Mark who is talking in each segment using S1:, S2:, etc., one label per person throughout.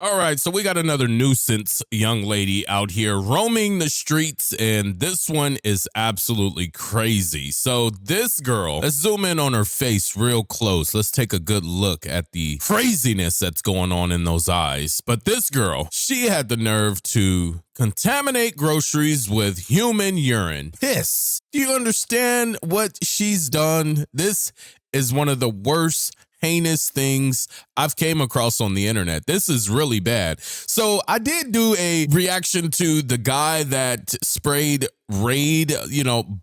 S1: All right, so we got another nuisance young lady out here roaming the streets, and this one is absolutely crazy. So this girl, let's zoom in on her face real close. Let's take a good look at the craziness that's going on in those eyes. But this girl, she had the nerve to contaminate groceries with human urine. Piss. Do you understand what she's done? This is one of the worst heinous things I've came across on the internet. This is really bad. So I did do a reaction to the guy that sprayed Raid,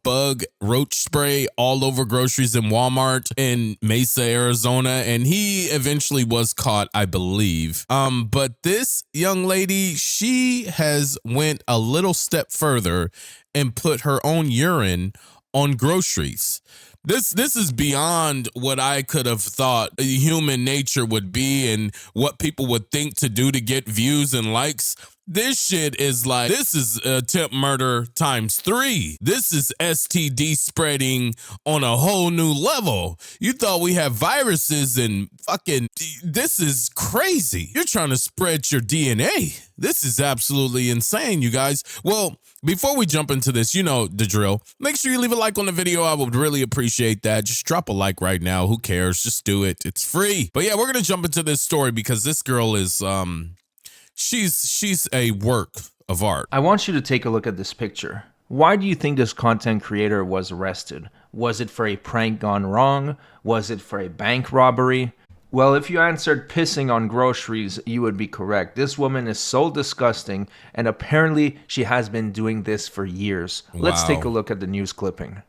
S1: bug roach spray all over groceries in Walmart in Mesa, Arizona, and he eventually was caught, I believe. But this young lady, she has went a little step further and put her own urine on groceries. This is beyond what I could have thought human nature would be and what people would think to do to get views and likes. This shit is like, this is attempt murder times 3. This is STD spreading on a whole new level. You thought we have viruses and fucking, this is crazy. You're trying to spread your DNA. This is absolutely insane, you guys. Well, before we jump into this, you know the drill. Make sure you leave a like on the video. I would really appreciate that. Just drop a like right now. Who cares? Just do it. It's free. But yeah, we're going to jump into this story because this girl is, she's a work of art.
S2: I want you to take a look at this picture. Why do you think this content creator was arrested? Was it for a prank gone wrong? Was it for a bank robbery? Well, if you answered pissing on groceries, you would be correct. This woman is so disgusting, and apparently she has been doing this for years. Wow. Let's take a look at the news clipping.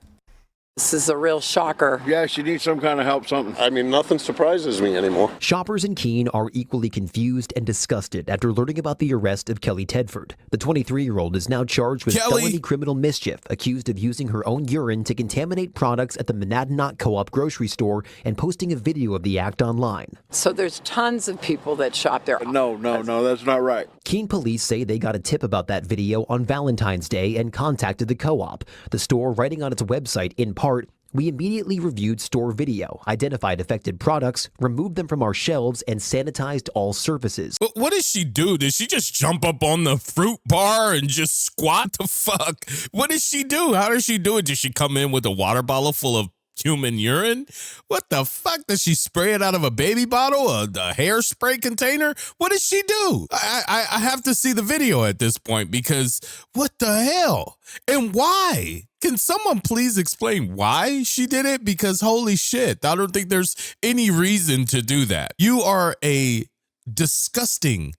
S3: This is a real shocker.
S4: Yeah, she needs some kind of help, something.
S5: I mean, nothing surprises me anymore.
S6: Shoppers in Keene are equally confused and disgusted after learning about the arrest of Kelly Tedford. The 23-year-old is now charged with felony criminal mischief, accused of using her own urine to contaminate products at the Monadnock Co-op grocery store and posting a video of the act online.
S3: So there's tons of people that shop there.
S4: No, that's not right.
S6: Keene police say they got a tip about that video on Valentine's Day and contacted the co-op. The store writing on its website, in part, "We immediately reviewed store video, identified affected products, removed them from our shelves, and sanitized all surfaces."
S1: But what does she do? Does she just jump up on the fruit bar and just squat? The fuck? What does she do? How does she do it? Does she come in with a water bottle full of human urine? What the fuck? Does she spray it out of a baby bottle, a hairspray container? What does she do? I have to see the video at this point because what the hell? And why? Can someone please explain why she did it? Because holy shit, I don't think there's any reason to do that. You are a disgusting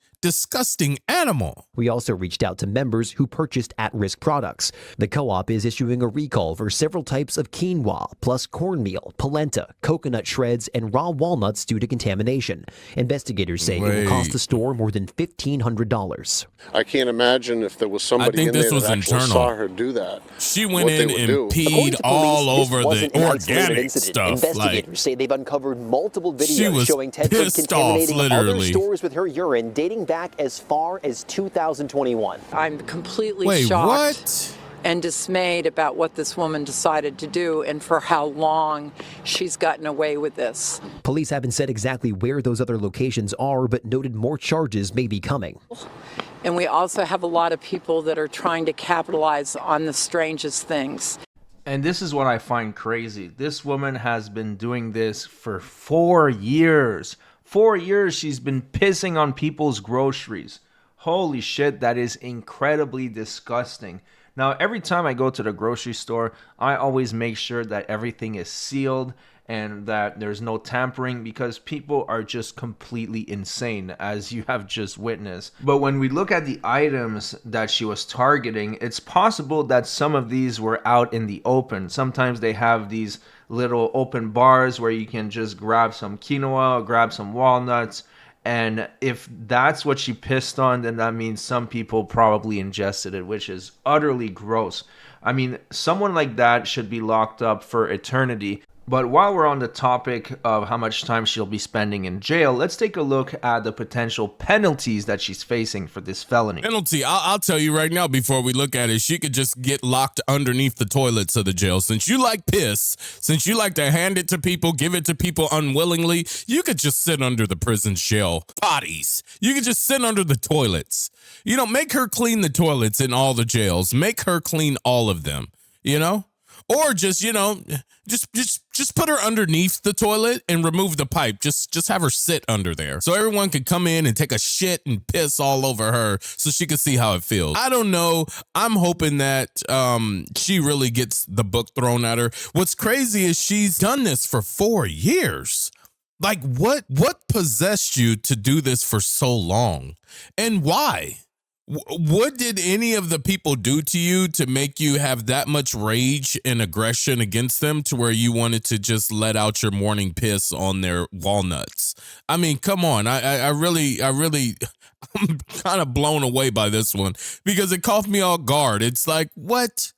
S1: animal.
S6: We also reached out to members who purchased at-risk products. The co-op is issuing a recall for several types of quinoa, plus cornmeal, polenta, coconut shreds, and raw walnuts due to contamination. Investigators say it will cost the store more than $1,500.
S5: I can't imagine if there was somebody in there that actually saw her do that.
S1: She went in and peed all over the organic stuff.
S6: Investigators say they've uncovered multiple videos showing Tedford contaminating other stores with her urine dating back as far as 2021.
S3: I'm completely shocked and dismayed about what this woman decided to do and for how long she's gotten away with this.
S6: Police haven't said exactly where those other locations are, but noted more charges may be coming.
S3: And we also have a lot of people that are trying to capitalize on the strangest things.
S2: And this is what I find crazy. This woman has been doing this for 4 years. 4 years she's been pissing on people's groceries. Holy shit, that is incredibly disgusting. Now, every time I go to the grocery store, I always make sure that everything is sealed and that there's no tampering because people are just completely insane, as you have just witnessed. But when we look at the items that she was targeting, it's possible that some of these were out in the open. Sometimes they have these little open bars where you can just grab some quinoa or grab some walnuts. And if that's what she pissed on, then that means some people probably ingested it, which is utterly gross. I mean, someone like that should be locked up for eternity. But while we're on the topic of how much time she'll be spending in jail, let's take a look at the potential penalties that she's facing for this felony.
S1: Penalty, I'll tell you right now before we look at it, she could just get locked underneath the toilets of the jail. Since you like piss, since you like to hand it to people, give it to people unwillingly, you could just sit under the prison's jail potties. You could just sit under the toilets. You know, make her clean the toilets in all the jails. Make her clean all of them, you know? Or just, you know, just put her underneath the toilet and remove the pipe. Just have her sit under there so everyone could come in and take a shit and piss all over her so she could see how it feels. I don't know. I'm hoping that she really gets the book thrown at her. What's crazy is she's done this for 4 years. Like, what possessed you to do this for so long? And why? What did any of the people do to you to make you have that much rage and aggression against them to where you wanted to just let out your morning piss on their walnuts? I mean, come on. I really, I'm kind of blown away by this one because it caught me off guard. It's like, what's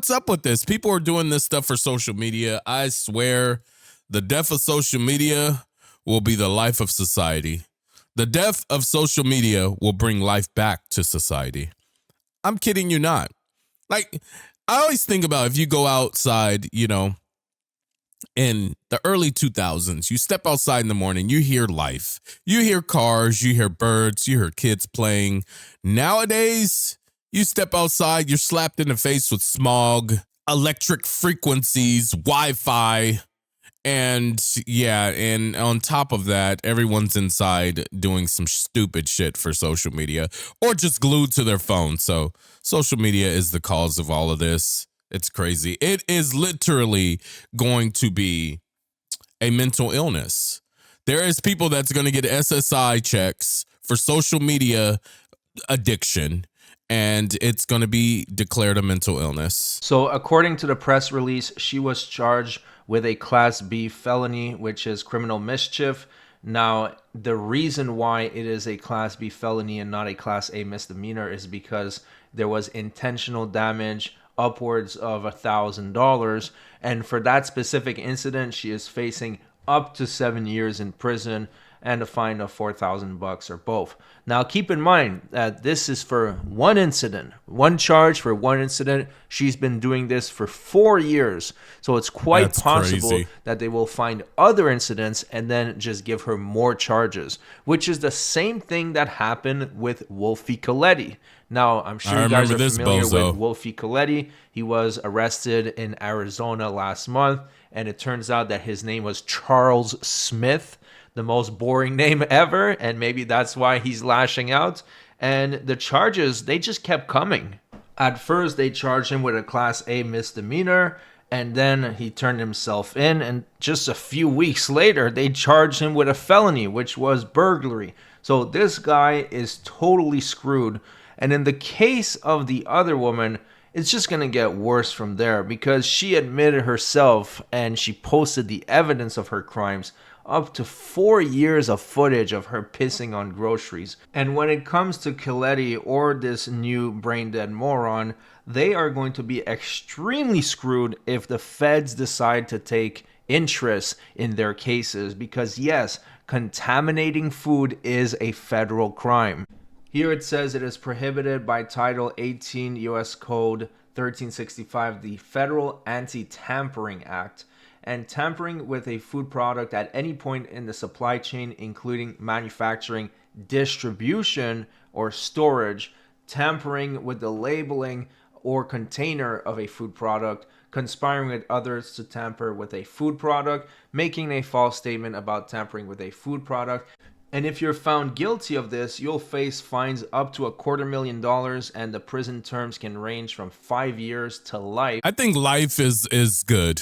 S1: up with this? People are doing this stuff for social media. I swear the death of social media will be the life of society. The death of social media will bring life back to society. I'm kidding you not. Like, I always think about if you go outside, you know, in the early 2000s, you step outside in the morning, you hear life. You hear cars, you hear birds, you hear kids playing. Nowadays, you step outside, you're slapped in the face with smog, electric frequencies, Wi-Fi. And yeah, and on top of that, everyone's inside doing some stupid shit for social media or just glued to their phone. So social media is the cause of all of this. It's crazy. It is literally going to be a mental illness. There is people that's going to get SSI checks for social media addiction, and it's going to be declared a mental illness.
S2: So according to the press release, she was charged with a Class B felony, which is criminal mischief. Now, the reason why it is a Class B felony and not a Class A misdemeanor is because there was intentional damage upwards of $1,000. And for that specific incident, she is facing up to 7 years in prison and a fine of $4,000 or both. Now, keep in mind that this is for one incident, one charge for one incident. She's been doing this for 4 years. So it's quite possible that they will find other incidents and then just give her more charges, which is the same thing that happened with Wolfie Coletti. Now, I'm sure you guys are familiar with Wolfie Coletti. He was arrested in Arizona last month, and it turns out that his name was Charles Smith. The most boring name ever, and maybe that's why he's lashing out. And the charges, they just kept coming. At first, they charged him with a Class A misdemeanor, and then he turned himself in, and just a few weeks later, they charged him with a felony, which was burglary. So this guy is totally screwed. And in the case of the other woman, it's just going to get worse from there because she admitted herself and she posted the evidence of her crimes, up to 4 years of footage of her pissing on groceries. And when it comes to Coletti or this new brain dead moron, they are going to be extremely screwed if the feds decide to take interest in their cases because yes, contaminating food is a federal crime. Here it says it is prohibited by Title 18 U.S. Code 1365, the Federal Anti-Tampering Act. And tampering with a food product at any point in the supply chain, including manufacturing, distribution, or storage, tampering with the labeling or container of a food product, conspiring with others to tamper with a food product, making a false statement about tampering with a food product. And if you're found guilty of this, you'll face fines up to $250,000, and the prison terms can range from 5 years to life.
S1: I think life is good.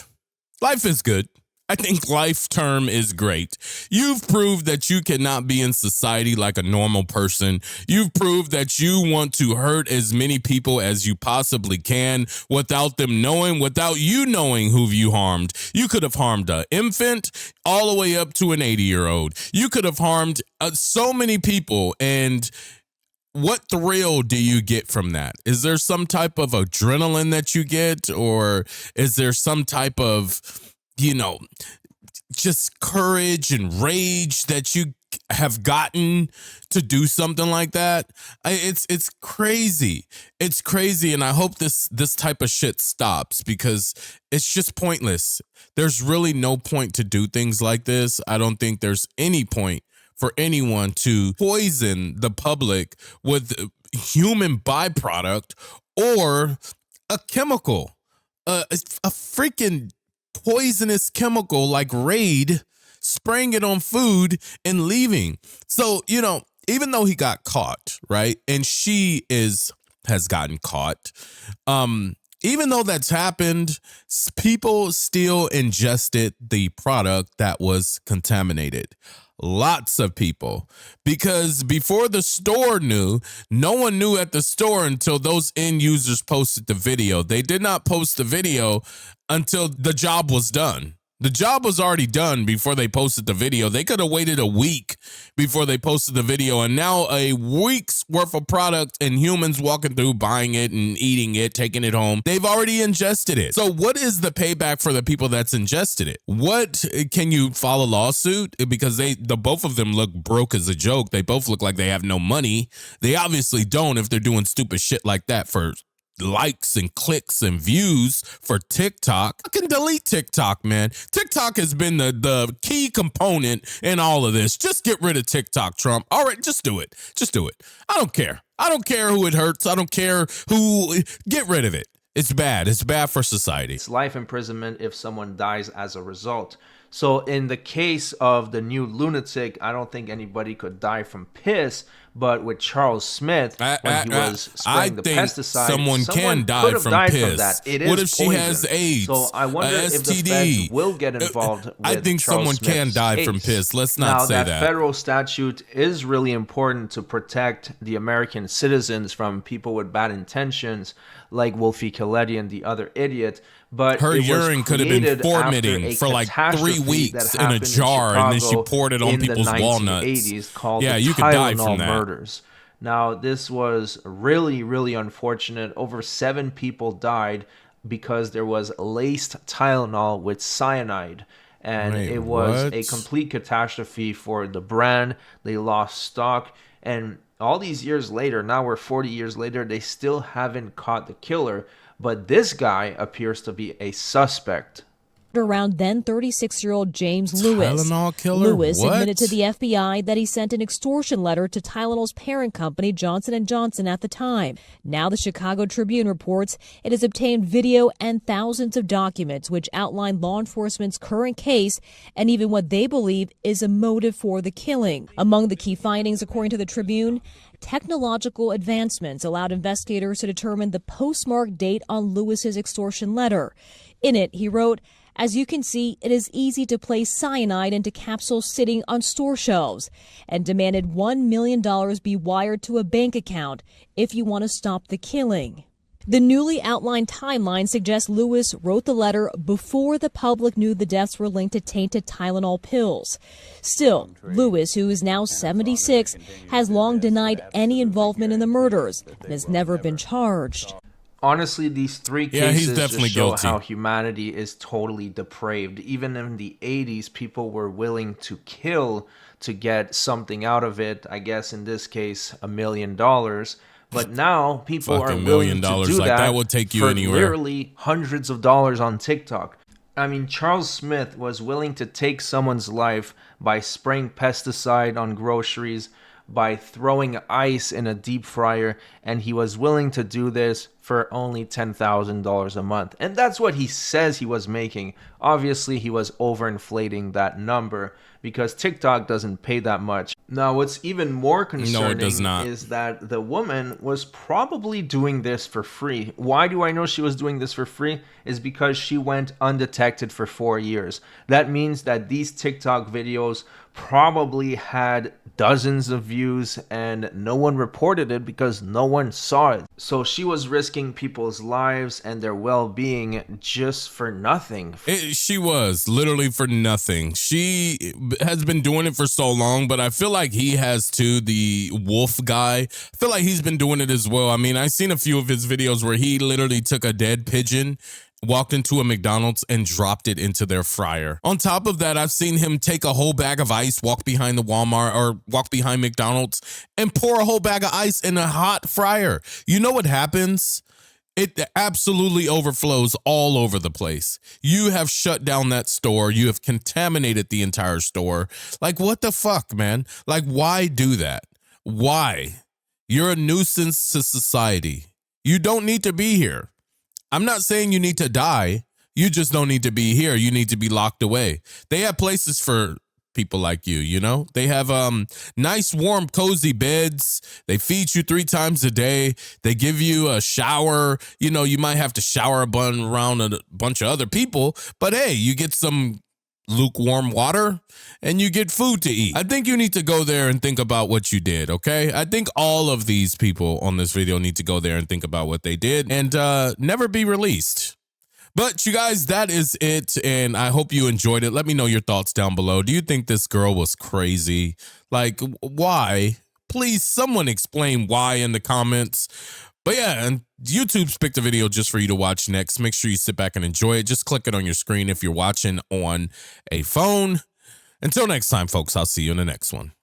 S1: Life is good. I think life term is great. You've proved that you cannot be in society like a normal person. You've proved that you want to hurt as many people as you possibly can without them knowing, without you knowing who you harmed. You could have harmed an infant all the way up to an 80-year-old. You could have harmed so many people, and what thrill do you get from that? Is there some type of adrenaline that you get, or is there some type of you know, just courage and rage that you have gotten to do something like that. It's crazy. It's crazy, and I hope this type of shit stops because it's just pointless. There's really no point to do things like this. I don't think there's any point for anyone to poison the public with human byproduct or a chemical, a freaking poisonous chemical like Raid, spraying it on food and leaving. So, you know, even though he got caught, right? And she has gotten caught. Even though that's happened, people still ingested the product that was contaminated. Lots of people, because before the store knew, no one knew at the store until those end users posted the video. They did not post the video until the job was done. The job was already done before they posted the video. They could have waited a week before they posted the video, and now a week's worth of product and humans walking through, buying it and eating it, taking it home. They've already ingested it. So what is the payback for the people that's ingested it? What can you file a lawsuit? Because the both of them look broke as a joke. They both look like they have no money. They obviously don't if they're doing stupid shit like that for likes and clicks and views for TikTok. I can delete TikTok, man. TikTok has been the key component in all of this. Just get rid of TikTok, Trump. All right, just do it. Just do it. I don't care. I don't care who it hurts. I don't care who. Get rid of it. It's bad. It's bad for society.
S2: It's life imprisonment if someone dies as a result. So in the case of the new lunatic, I don't think anybody could die from piss. But with Charles Smith, when he was spraying the pesticide,
S1: someone can die from piss. From that.
S2: It is
S1: what if
S2: poison.
S1: she has AIDS?
S2: So I wonder if the feds will get involved with
S1: I think
S2: Charles
S1: someone
S2: Smith's
S1: can die
S2: case.
S1: from piss. Let's not
S2: now,
S1: say that.
S2: That federal statute is really important to protect the American citizens from people with bad intentions, like Wolfie Coletti and the other idiot. But
S1: her urine could have been fermenting for like 3 weeks in a jar, and then she poured it on people's walnuts.
S2: Called
S1: yeah, you could die from that.
S2: Murders. Now, this was really, really unfortunate. Over 7 people died because there was laced Tylenol with cyanide. And it was a complete catastrophe for the brand. They lost stock. And all these years later, now we're 40 years later, they still haven't caught the killer. But this guy appears to be a suspect.
S7: Around then 36-year-old James Lewis.
S1: Tylenol killer?
S7: Lewis admitted to the FBI that he sent an extortion letter to Tylenol's parent company, Johnson & Johnson, at the time. Now the Chicago Tribune reports it has obtained video and thousands of documents which outline law enforcement's current case and even what they believe is a motive for the killing. Among the key findings, according to the Tribune, technological advancements allowed investigators to determine the postmark date on Lewis's extortion letter. In it, he wrote, "As you can see, it is easy to place cyanide into capsules sitting on store shelves," and demanded $1 million be wired to a bank account if you want to stop the killing. The newly outlined timeline suggests Lewis wrote the letter before the public knew the deaths were linked to tainted Tylenol pills. Still, Lewis, who is now 76, has long denied any involvement in the murders and has never been charged.
S2: Honestly, these 3 cases just show
S1: guilty.
S2: how humanity is totally depraved. Even in the 80s, people were willing to kill to get something out of it. I guess in this case, $1 million. But now people are willing to do
S1: that would take you
S2: for
S1: anywhere.
S2: literally hundreds of dollars on TikTok. I mean, Charles Smith was willing to take someone's life by spraying pesticide on groceries, by throwing ice in a deep fryer, and he was willing to do this for only $10,000 a month. And that's what he says he was making. Obviously, he was overinflating that number because TikTok doesn't pay that much. Now, what's even more concerning is that the woman was probably doing this for free. Why do I know she was doing this for free? Is because she went undetected for 4 years. That means that these TikTok videos probably had dozens of views and no one reported it because no one saw it. So she was risking people's lives and their well-being just for nothing.
S1: She was literally for nothing. She has been doing it for so long, but I feel like he has too, the wolf guy. I feel like he's been doing it as well. I mean, I've seen a few of his videos where he literally took a dead pigeon walked into a McDonald's and dropped it into their fryer. On top of that, I've seen him take a whole bag of ice, walk behind the Walmart or walk behind McDonald's and pour a whole bag of ice in a hot fryer. You know what happens? It absolutely overflows all over the place. You have shut down that store. You have contaminated the entire store. Like, what the fuck, man? Like, why do that? Why? You're a nuisance to society. You don't need to be here. I'm not saying you need to die. You just don't need to be here. You need to be locked away. They have places for people like you, you know? They have nice, warm, cozy beds. They feed you 3 times a day. They give you a shower. You know, you might have to shower around a bunch of other people, but hey, you get some lukewarm water and you get food to eat. I think you need to go there and think about what you did, okay? I think all of these people on this video need to go there and think about what they did and never be released. But you guys, that is it, and I hope you enjoyed it. Let me know your thoughts down below. Do you think this girl was crazy? Like, why? Please, someone explain why in the comments. But yeah, and YouTube's picked a video just for you to watch next. Make sure you sit back and enjoy it. Just click it on your screen if you're watching on a phone. Until next time, folks, I'll see you in the next one.